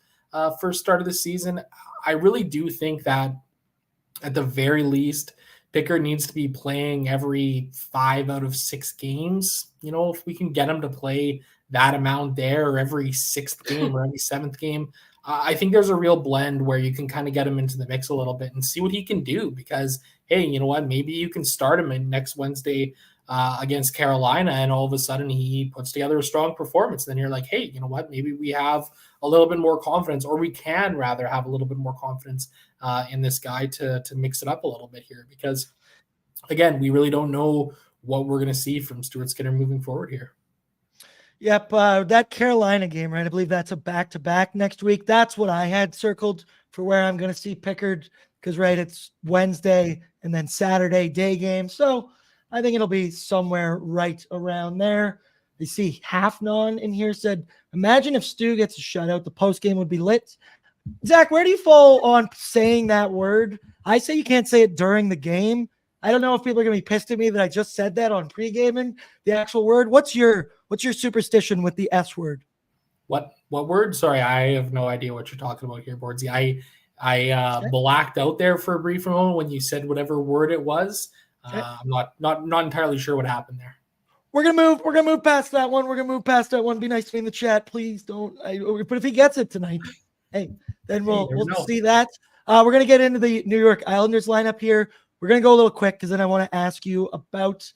first start of the season. I really do think that at the very least, Pickard needs to be playing every 5 out of 6 games. If we can get him to play that amount there, or every 6th game or every 7th game, I think there's a real blend where you can kind of get him into the mix a little bit and see what he can do. Because, hey, you know what? Maybe you can start him in next Wednesday against Carolina, and all of a sudden he puts together a strong performance. Then you're like, hey, you know what? Maybe we have a little bit more confidence, or we can rather have a little bit more confidence in this guy to mix it up a little bit here. Because, again, we really don't know what we're going to see from Stuart Skinner moving forward here. Yep, that Carolina game, right? I believe that's a back-to-back next week. That's what I had circled for where I'm going to see Pickard because, right, it's Wednesday and then Saturday day game. So I think it'll be somewhere right around there. You see Halfnon in here said, imagine if Stu gets a shutout, the post-game would be lit. Zach, where do you fall on saying that word? I say you can't say it during the game. I don't know if people are going to be pissed at me that I just said that on Pregaming, the actual word. What's your superstition with the S word? What word? Sorry, I have no idea what you're talking about here, Bordsy. I blacked out there for a brief moment when you said whatever word it was. Okay. I'm not entirely sure what happened there. We're gonna move past that one. Be nice to me in the chat, please. Don't. But if he gets it tonight, hey, then we'll see that. We're gonna get into the New York Islanders lineup here. We're going to go a little quick because then I want to ask you about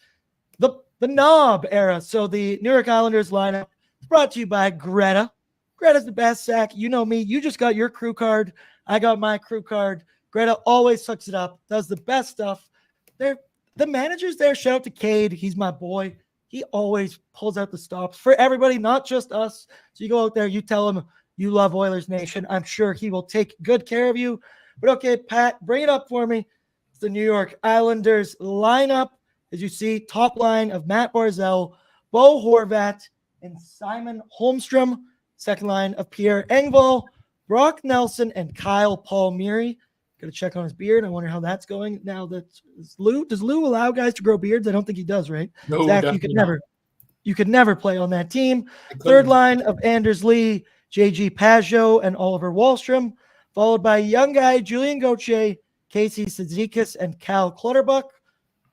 the knob era. So the New York Islanders lineup is brought to you by Greta. Greta's the best, Zach. You know me. You just got your crew card. I got my crew card. Greta always sucks it up, does the best stuff. The managers there, shout out to Cade. He's my boy. He always pulls out the stops for everybody, not just us. So you go out there, you tell him you love Oilers Nation. I'm sure he will take good care of you. But okay, Pat, bring it up for me. The New York Islanders lineup, as you see, top line of Matt Barzal, Bo Horvat, and Simon Holmstrom. Second line of Pierre Engvall, Brock Nelson, and Kyle Palmieri. Got to check on his beard. I wonder how that's going. Now does Lou allow guys to grow beards? I don't think he does, right? No, Zach, you could never play on that team. Third line of Anders Lee, JG Pajot, and Oliver Wahlstrom, followed by young guy Julian Gauthier, Casey Cizikas, and Cal Clutterbuck.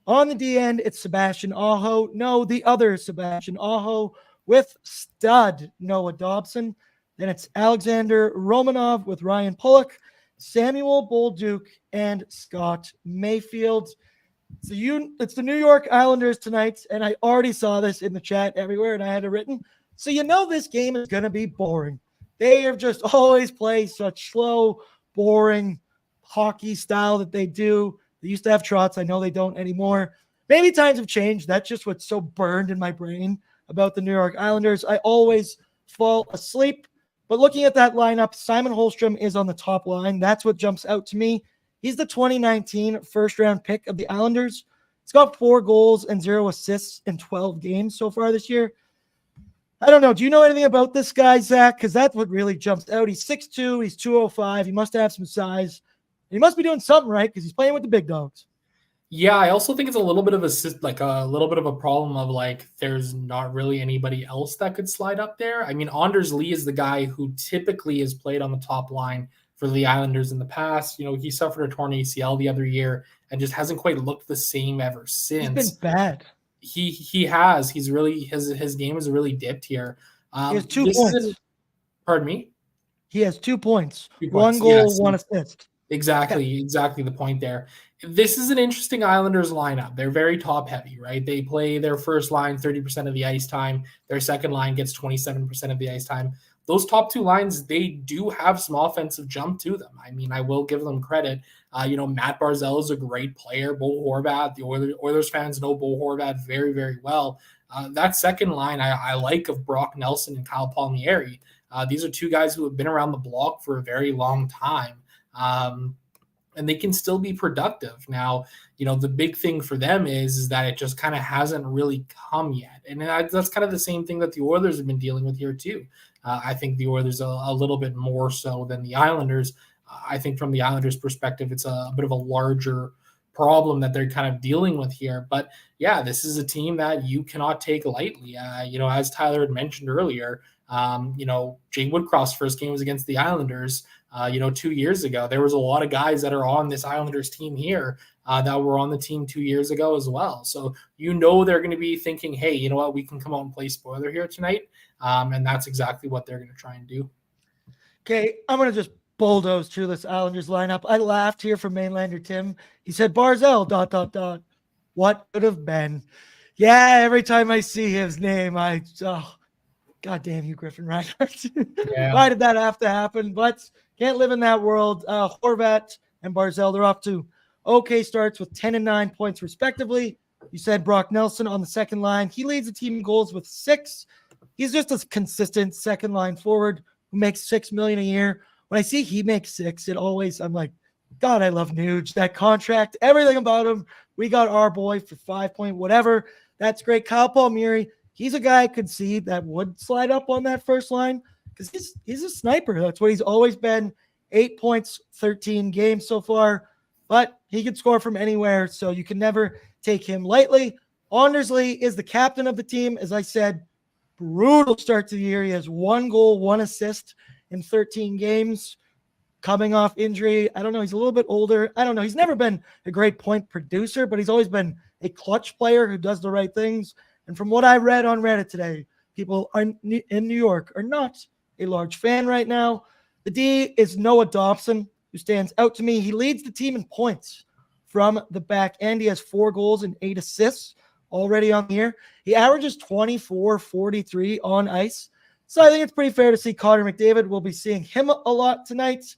On the D end, it's Sebastian Aho. No, the other Sebastian Aho with stud Noah Dobson. Then it's Alexander Romanov with Ryan Pullock, Samuel Bolduc, and Scott Mayfield. So it's the New York Islanders tonight, and I already saw this in the chat everywhere, and I had it written. So this game is going to be boring. They have just always played such slow, boring hockey style that they do. They used to have trots. I know they don't anymore. Maybe times have changed. That's just what's so burned in my brain about the New York Islanders. I always fall asleep But looking at that lineup, Simon Holmstrom is on the top line. That's what jumps out to me. He's the 2019 first-round pick of the Islanders. He's got 4 goals and 0 assists in 12 games so far this year. I don't know. Do you know anything about this guy, Zach? Because that's what really jumps out. He's 6'2". He's 205. He must have some size. He must be doing something right because he's playing with the big dogs. Yeah, I also think it's a little bit of a problem of like there's not really anybody else that could slide up there. I mean, Anders Lee is the guy who typically has played on the top line for the Islanders in the past. You know, he suffered a torn ACL the other year and just hasn't quite looked the same ever since. He's been bad. He has. He's really his game has really dipped here. He has 2 points. Pardon me? He has 2 points. 2 1 points. goal, Yes. 1 assist. Exactly the point there. This is an interesting Islanders lineup. They're very top heavy, right? They play their first line 30% of the ice time. Their second line gets 27% of the ice time. Those top 2 lines, they do have some offensive jump to them. I mean, I will give them credit. Matt Barzal is a great player. Bo Horvat, the Oilers fans know Bo Horvat very, very well. That second line I like of Brock Nelson and Kyle Palmieri. These are 2 guys who have been around the block for a very long time. And they can still be productive. Now, the big thing for them is that it just kind of hasn't really come yet. And that's kind of the same thing that the Oilers have been dealing with here too. I think the Oilers a little bit more so than the Islanders. I think from the Islanders' perspective, it's a bit of a larger problem that they're kind of dealing with here. But yeah, this is a team that you cannot take lightly. As Tyler had mentioned earlier, Jay Woodcroft's first game was against the Islanders. 2 years ago. There was a lot of guys that are on this Islanders team here that were on the team 2 years ago as well. So they're going to be thinking, hey, you know what, we can come out and play spoiler here tonight. And that's exactly what they're going to try and do. Okay, I'm going to just bulldoze through this Islanders lineup. I laughed here from Mainlander Tim. He said, Barzal, ... What could have been? Yeah, every time I see his name, God damn you, Griffin Reinhardt. Yeah. Why did that have to happen? But can't live in that world. Horvat and Barzal, they're off to okay starts with 10 and 9 points respectively. You said Brock Nelson on the second line. He leads the team in goals with 6. He's just a consistent second line forward who makes $6 million a year. When I see he makes 6, I'm like, God, I love Nuge. That contract, everything about him. We got our boy for 5 point whatever. That's great. Kyle Palmieri, he's a guy I could see that would slide up on that first line because he's a sniper. That's what he's always been. 8 points, 13 games so far, but he can score from anywhere, so you can never take him lightly. Anders Lee is the captain of the team. As I said, brutal start to the year. He has 1 goal, 1 assist in 13 games. Coming off injury. I don't know. He's a little bit older. I don't know. He's never been a great point producer, but he's always been a clutch player who does the right things. And from what I read on Reddit today, people in New York are not a large fan right now. The D is Noah Dobson, who stands out to me. He leads the team in points from the back end. He has 4 goals and 8 assists already on the year. He averages 24-43 on ice. So I think it's pretty fair to see Connor McDavid. We'll be seeing him a lot tonight.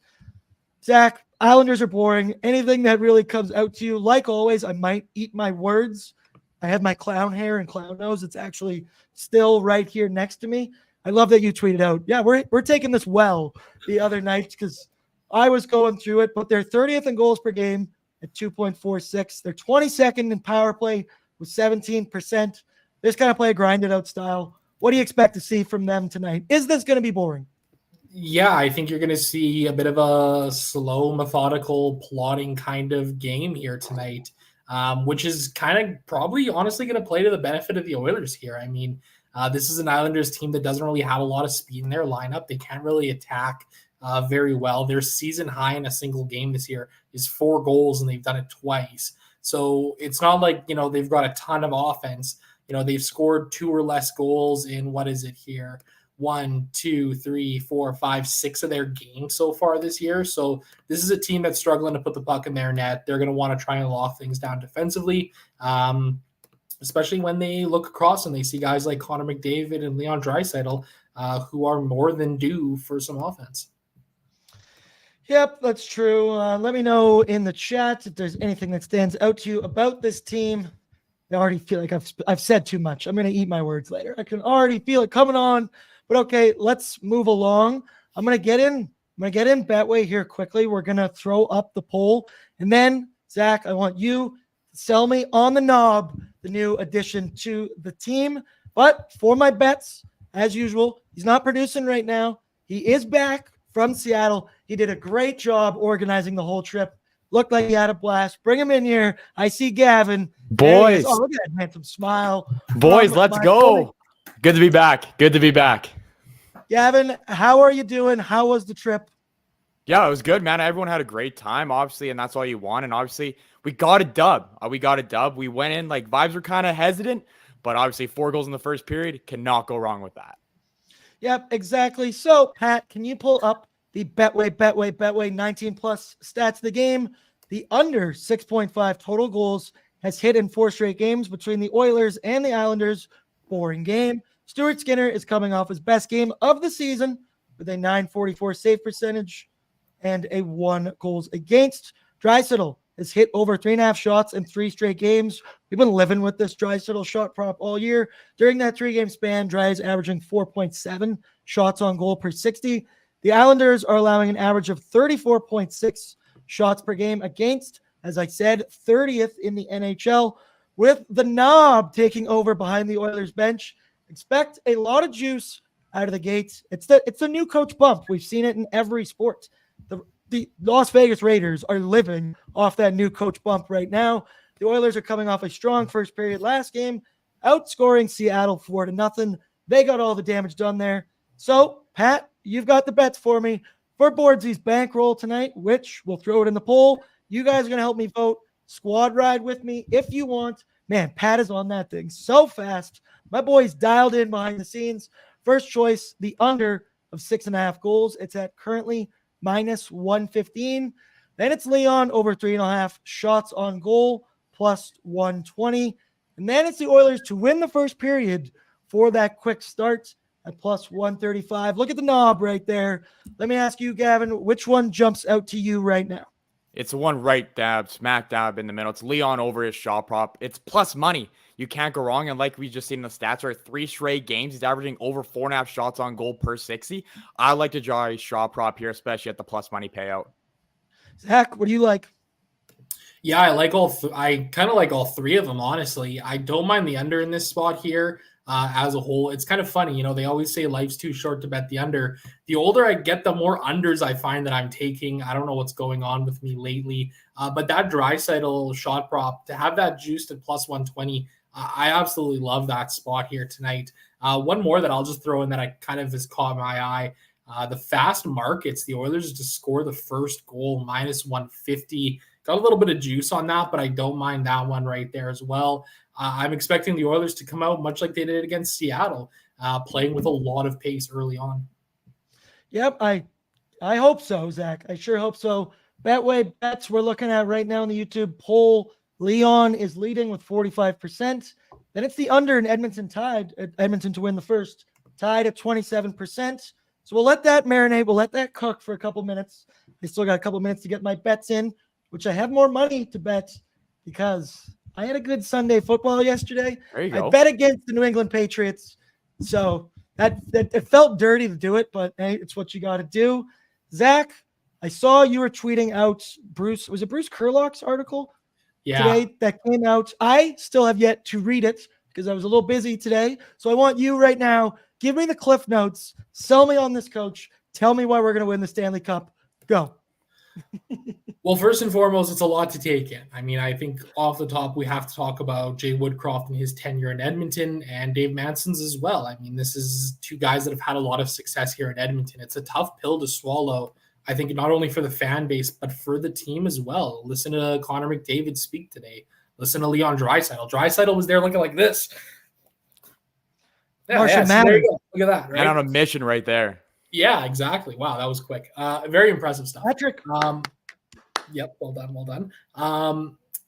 Zach, Islanders are boring. Anything that really comes out to you, like always, I might eat my words. I have my clown hair and clown nose. It's actually still right here next to me. I love that you tweeted out. Yeah, we're taking this well the other night because I was going through it, but they're 30th in goals per game at 2.46. They're 22nd in power play with 17%. This kind of play a grinded out style. What do you expect to see from them tonight? Is this going to be boring? Yeah, I think you're going to see a bit of a slow, methodical, plotting kind of game here tonight, which is kind of probably honestly going to play to the benefit of the Oilers here. I mean, this is an Islanders team that doesn't really have a lot of speed in their lineup. They can't really attack very well. Their season high in a single game this year is 4 goals, and they've done it twice. So it's not like, they've got a ton of offense. They've scored 2 or less goals in, 1, 2, 3, 4, 5, 6 of their games so far this year. So this is a team that's struggling to put the puck in their net. They're going to want to try and lock things down defensively, especially when they look across and they see guys like Connor McDavid and Leon Draisaitl, who are more than due for some offense. Yep, that's true. Let me know in the chat if there's anything that stands out to you about this team. I already feel like I've said too much. I'm going to eat my words later. I can already feel it coming on. But okay, let's move along. I'm gonna get in Betway here quickly. We're gonna throw up the poll, and then Zach, I want you to sell me on the knob, the new addition to the team. But for my bets, as usual, he's not producing right now. He is back from Seattle. He did a great job organizing the whole trip. Looked like he had a blast. Bring him in here. I see Gavin. Boys. Oh, look at that handsome smile. Boys, let's go. Good to be back. Good to be back. Gavin, how are you doing? How was the trip? Yeah, it was good, man. Everyone had a great time, obviously, and that's all you want. And obviously, we got a dub. We went in, like, vibes were kind of hesitant, but obviously 4 goals in the first period. Cannot go wrong with that. Yep, exactly. So, Pat, can you pull up the Betway 19+ stats of the game? The under 6.5 total goals has hit in 4 straight games between the Oilers and the Islanders. Boring game. Stuart Skinner is coming off his best game of the season with a .944 save percentage and a 1 goals against. Draisaitl has hit over 3.5 shots in 3 straight games. We've been living with this Draisaitl shot prop all year. During that 3-game span, Dry is averaging 4.7 shots on goal per 60. The Islanders are allowing an average of 34.6 shots per game against, as I said, 30th in the NHL. With the knob taking over behind the Oilers bench, expect a lot of juice out of the gates. It's the new coach bump. We've seen it in every sport. The Las Vegas Raiders are living off that new coach bump right now. The Oilers are coming off a strong first period last game, outscoring Seattle 4-0. They got all the damage done there. So, Pat, you've got the bets for me for Bordzy's bankroll tonight, which we'll throw it in the poll. You guys are going to help me vote. Squad ride with me if you want. Man, Pat is on that thing so fast. My boy's dialed in behind the scenes. First choice, the under of 6.5 goals. It's at currently -115. Then it's Leon over 3.5 shots on goal +120. And then it's the Oilers to win the first period for that quick start at +135. Look at the knob right there. Let me ask you, Gavin, which one jumps out to you right now? It's the one right dab, smack dab in the middle. It's Leon over his shot prop. It's plus money. You can't go wrong. And like we just seen in the stats, are 3 straight games. He's averaging over 4.5 shots on goal per 60. I like to draw a shot prop here, especially at the plus money payout. Zach, what do you like? Yeah, I like I kind of like all 3 of them, honestly. I don't mind the under in this spot here. As a whole, it's kind of funny. You know, they always say life's too short to bet the under. The older I get, the more unders I find that I'm taking. I don't know what's going on with me lately. But that Draisaitl shot prop, to have that juiced at +120, I absolutely love that spot here tonight. One more that I'll just throw in that I kind of has caught my eye. The fast markets, the Oilers to score the first goal -150. Got a little bit of juice on that, but I don't mind that one right there as well. I'm expecting the Oilers to come out much like they did against Seattle, playing with a lot of pace early on. Yep, I hope so, Zach. I sure hope so. Betway bets we're looking at right now in the YouTube poll. Leon is leading with 45%. Then it's the under in Edmonton Edmonton to win the first, tied at 27%. So we'll let that marinate. We'll let that cook for a couple minutes. I still got a couple minutes to get my bets in, which I have more money to bet because I had a good Sunday football yesterday. There you go. I bet against the New England Patriots. So that it felt dirty to do it, but hey, it's what you got to do. Zach, I saw you were tweeting out Bruce Kurlock's article today that came out. I still have yet to read it because I was a little busy today. So I want you right now, give me the cliff notes, sell me on this coach, tell me why we're going to win the Stanley Cup. Go. Well, first and foremost, it's a lot to take in. I mean, I think off the top, we have to talk about Jay Woodcroft and his tenure in Edmonton and Dave Manson's as well. I mean, this is 2 guys that have had a lot of success here in Edmonton. It's a tough pill to swallow, I think, not only for the fan base, but for the team as well. Listen to Connor McDavid speak today. Listen to Leon Draisaitl. Draisaitl was there looking like this. Yeah, so there you go. Look at that. Right? And on a mission right there. Yeah, exactly. Wow, that was quick. Very impressive stuff. Patrick. Yep, well done.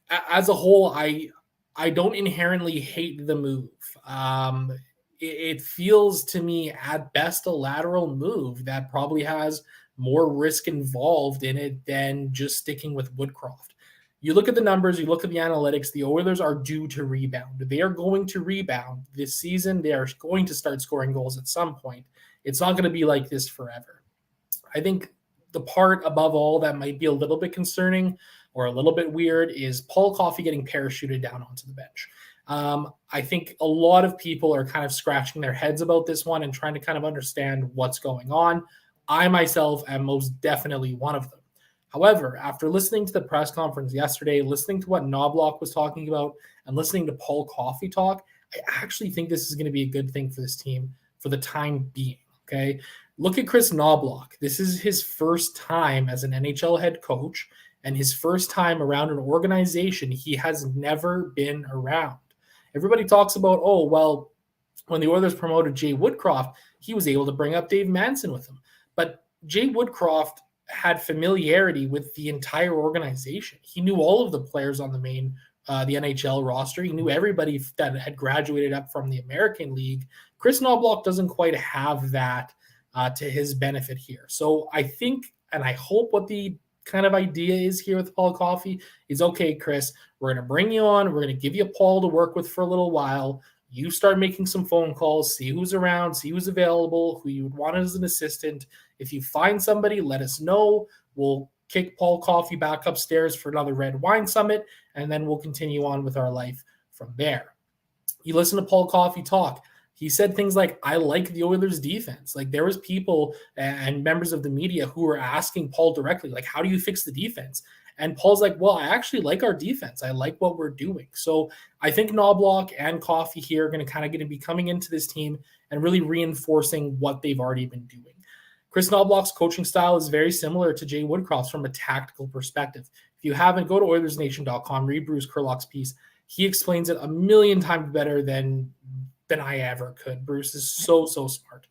As a whole, I don't inherently hate the move. It feels to me at best a lateral move that probably has more risk involved in it than just sticking with Woodcroft. You look at the numbers, you look at the analytics, the Oilers are due to rebound. They are going to rebound this season. They are going to start scoring goals at some point. It's not going to be like this forever. I think the part above all that might be a little bit concerning or a little bit weird is Paul Coffey getting parachuted down onto the bench. I think a lot of people are kind of scratching their heads about this one and trying to kind of understand what's going on. I myself am most definitely one of them. However, after listening to the press conference yesterday, listening to what Knoblauch was talking about, and listening to Paul Coffey talk, I actually think this is going to be a good thing for this team for the time being, okay? Look at Chris Knoblauch. This is his first time as an NHL head coach and his first time around an organization he has never been around. Everybody talks about, oh, well, when the Oilers promoted Jay Woodcroft, he was able to bring up Dave Manson with him. But Jay Woodcroft had familiarity with the entire organization. He knew all of the players on the NHL roster. He knew everybody that had graduated up from the American League. Chris Knoblauch doesn't quite have that to his benefit here. So I think, and I hope what the kind of idea is here with Paul Coffey is, okay, Chris, we're going to bring you on. We're going to give you Paul to work with for a little while. You start making some phone calls, see who's around, see who's available, who you would want as an assistant. If you find somebody, let us know. We'll kick Paul Coffey back upstairs for another red wine summit, and then we'll continue on with our life from there. You listen to Paul Coffey talk. He said things like, I like the Oilers defense. Like, there was people and members of the media who were asking Paul directly, like, how do you fix the defense? And Paul's like, well, I actually like our defense. I like what we're doing. So I think Knoblauch and Coffey here are going to be coming into this team and really reinforcing what they've already been doing. Chris Knoblauch's coaching style is very similar to Jay Woodcroft's from a tactical perspective. If you haven't, go to Oilersnation.com, read Bruce Kurlock's piece. He explains it a million times better than I ever could. Bruce is so smart.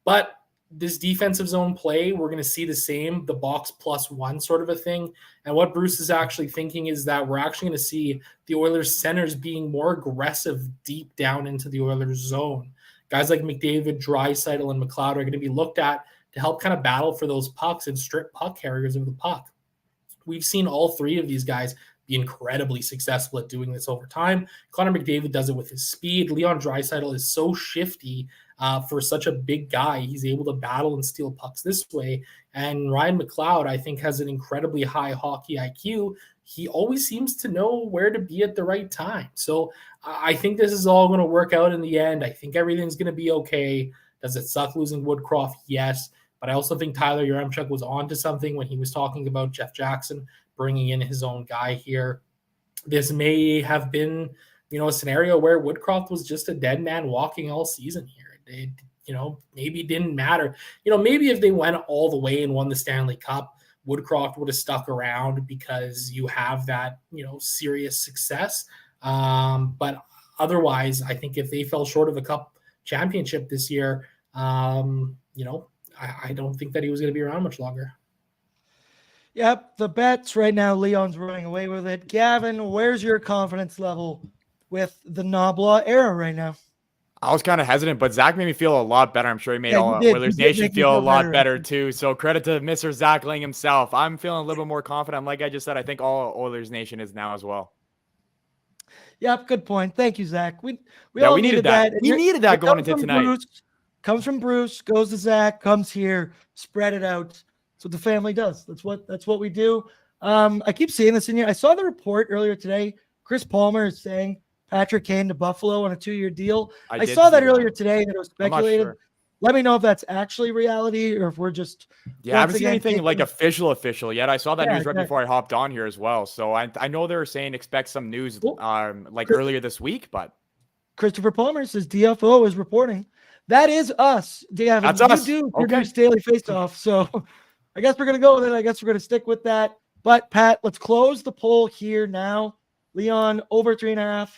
But this defensive zone play, we're going to see the same, the box plus one sort of a thing. And what Bruce is actually thinking is that we're actually going to see the Oilers centers being more aggressive deep down into the Oilers zone. Guys like McDavid, Draisaitl, and McLeod are going to be looked at to help kind of battle for those pucks and strip puck carriers of the puck. We've seen all three of these guys be incredibly successful at doing this over time. Connor McDavid does it with his speed. Leon Draisaitl is so shifty for such a big guy. He's able to battle and steal pucks this way. And Ryan McLeod, I think, has an incredibly high hockey IQ. He always seems to know where to be at the right time. So I think this is all going to work out in the end. I think everything's going to be okay. Does it suck losing Woodcroft? Yes. But I also think Tyler Yaremchuk was onto something when he was talking about Jeff Jackson bringing in his own guy here. This may have been, a scenario where Woodcroft was just a dead man walking all season here. It, maybe didn't matter. Maybe if they went all the way and won the Stanley Cup, Woodcroft would have stuck around because you have that, serious success. But otherwise, I think if they fell short of a cup championship this year, I don't think that he was going to be around much longer. Yep, the bets right now, Leon's running away with it. Gavin, where's your confidence level with the Knoblauch era right now? I was kind of hesitant, but Zach made me feel a lot better. I'm sure he made all Oilers Nation feel a lot better too. So credit to Mr. Zach Laing himself. I'm feeling a little bit more confident. Like I just said, I think all Oilers Nation is now as well. Yep, good point. Thank you, Zach. We all needed that. We needed that going into tonight. Comes from Bruce, goes to Zach, comes here, spread it out. That's what the family does. That's what we do. I keep seeing this in here. I saw the report earlier today. Chris Palmer is saying Patrick Kane to Buffalo on a 2-year deal. I saw that earlier today that it was speculated. Sure. Let me know if that's actually reality or if we're just I haven't seen anything like official yet. I saw that news right before I hopped on here as well. So I know they were saying expect some news earlier this week, but Christopher Palmer says DFO is reporting. That is us. That's us. You do produce daily face-off, so I guess we're going to go with it. I guess we're going to stick with that. But, Pat, let's close the poll here now. Leon, over 3.5.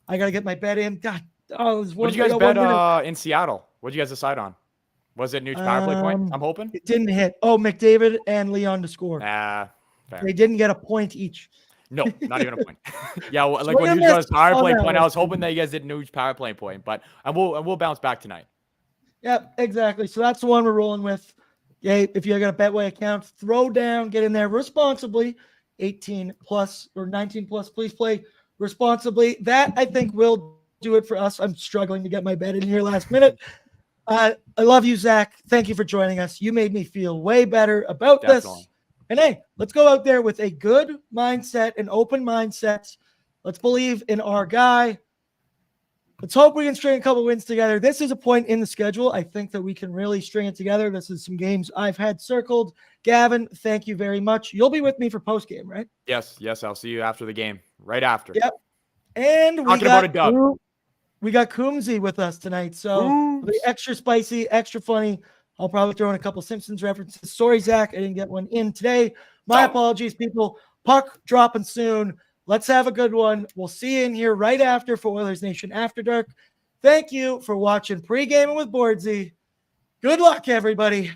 I got to get my bet in. God, what did you guys bet in Seattle? What did you guys decide on? Was it Nuge power play point? I'm hoping. It didn't hit. Oh, McDavid and Leon to score. Fair. They didn't get a point each. No, not even a point. Yeah, like when Nuge got his power play point, I was hoping that you guys did Nuge power play point, but we'll bounce back tonight. Yep, exactly. So that's the one we're rolling with. Yeah, if you got a Betway account, throw down, get in there responsibly. 18 plus or 19 plus, please play responsibly. That I think will do it for us. I'm struggling to get my bet in here last minute. I love you, Zach. Thank you for joining us. You made me feel way better about Definitely. this. And hey, let's go out there with a good mindset, an open mindset. Let's believe in our guy. Let's hope we can string a couple wins together. This is a point in the schedule. I think that we can really string it together. This is some games I've had circled. Gavin, thank you very much. You'll be with me for post game, right? Yes. I'll see you after the game. Right after. Yep. And Talking about a dub. We got Coombsy with us tonight. So it'll be extra spicy, extra funny. I'll probably throw in a couple Simpsons references. Sorry, Zach, I didn't get one in today. My apologies, people. Puck dropping soon. Let's have a good one. We'll see you in here right after for Oilers Nation After Dark. Thank you for watching Pregaming with BORDZY. Good luck, everybody.